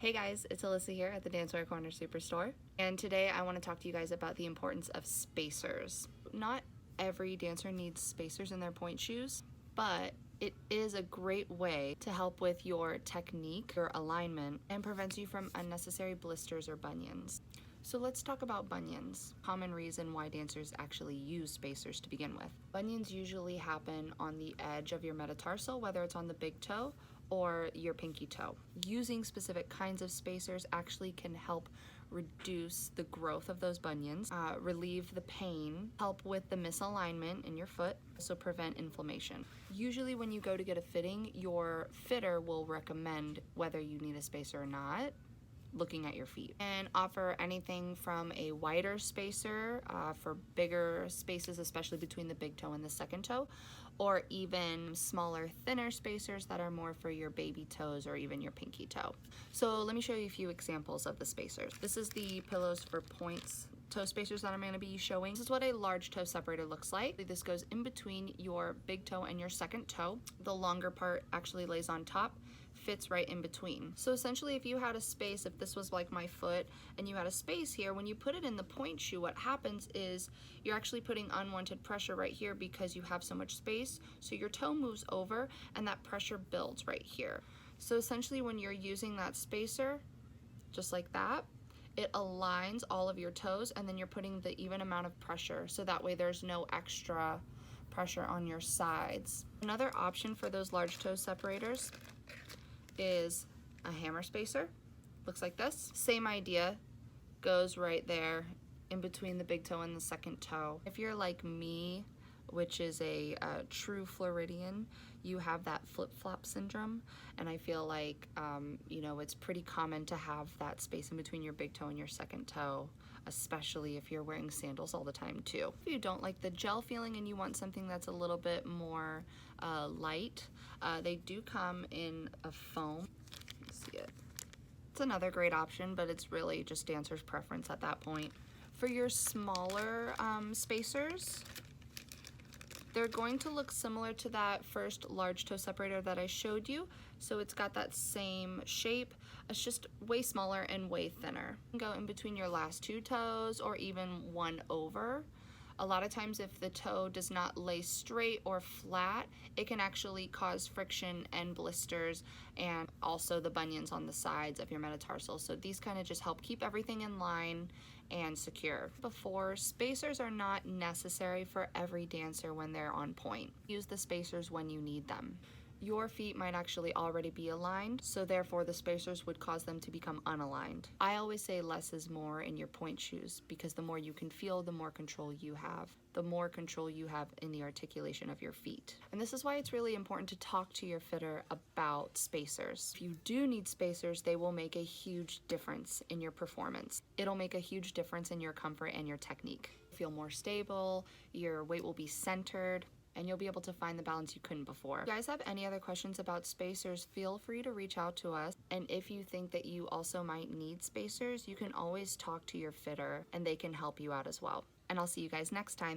Hey guys, it's Alyssa here at the Dancewear Corner Superstore, and today I want to talk to you guys about the importance of spacers. Not every dancer needs spacers in their pointe shoes, but it is a great way to help with your technique, your alignment, and prevents you from unnecessary blisters or bunions. So let's talk about bunions. Common reason why dancers actually use spacers to begin with. Bunions usually happen on the edge of your metatarsal, whether it's on the big toe or your pinky toe. Using specific kinds of spacers actually can help reduce the growth of those bunions, relieve the pain, help with the misalignment in your foot, also prevent inflammation. Usually when you go to get a fitting, your fitter will recommend whether you need a spacer or not, looking at your feet, and offer anything from a wider spacer for bigger spaces, especially between the big toe and the second toe, or even smaller, thinner spacers that are more for your baby toes or even your pinky toe. So let me show you a few examples of the spacers. This is the pillows for points toe spacers that I'm going to be showing. This is what a large toe separator looks like. This goes in between your big toe and your second toe. The longer part actually lays on top, fits right in between. So essentially, if you had a space, if this was like my foot and you had a space here, when you put it in the pointe shoe, what happens is you're actually putting unwanted pressure right here because you have so much space. So your toe moves over and that pressure builds right here. So essentially, when you're using that spacer, just like that, it aligns all of your toes, and then you're putting the even amount of pressure, so that way there's no extra pressure on your sides. Another option for those large toe separators is a hammer spacer. Looks like this. Same idea, goes right there in between the big toe and the second toe. If you're like me, which is a true Floridian, you have that flip-flop syndrome, and I feel like it's pretty common to have that space in between your big toe and your second toe, especially if you're wearing sandals all the time too. If you don't like the gel feeling and you want something that's a little bit more light, they do come in a foam. You see it. It's another great option, but it's really just dancer's preference at that point. For your smaller spacers, they're going to look similar to that first large toe separator that I showed you. So it's got that same shape. It's just way smaller and way thinner. You can go in between your last two toes or even one over. A lot of times if the toe does not lay straight or flat, it can actually cause friction and blisters and also the bunions on the sides of your metatarsal. So these kind of just help keep everything in line and secure. Before, spacers are not necessary for every dancer when they're on point. Use the spacers when you need them. Your feet might actually already be aligned, so therefore the spacers would cause them to become unaligned. I always say less is more in your pointe shoes, because the more you can feel, the more control you have. The more control you have in the articulation of your feet. And this is why it's really important to talk to your fitter about spacers. If you do need spacers, they will make a huge difference in your performance. It'll make a huge difference in your comfort and your technique. Feel more stable, your weight will be centered, and you'll be able to find the balance you couldn't before. If you guys have any other questions about spacers, feel free to reach out to us. And if you think that you also might need spacers, you can always talk to your fitter and they can help you out as well. And I'll see you guys next time.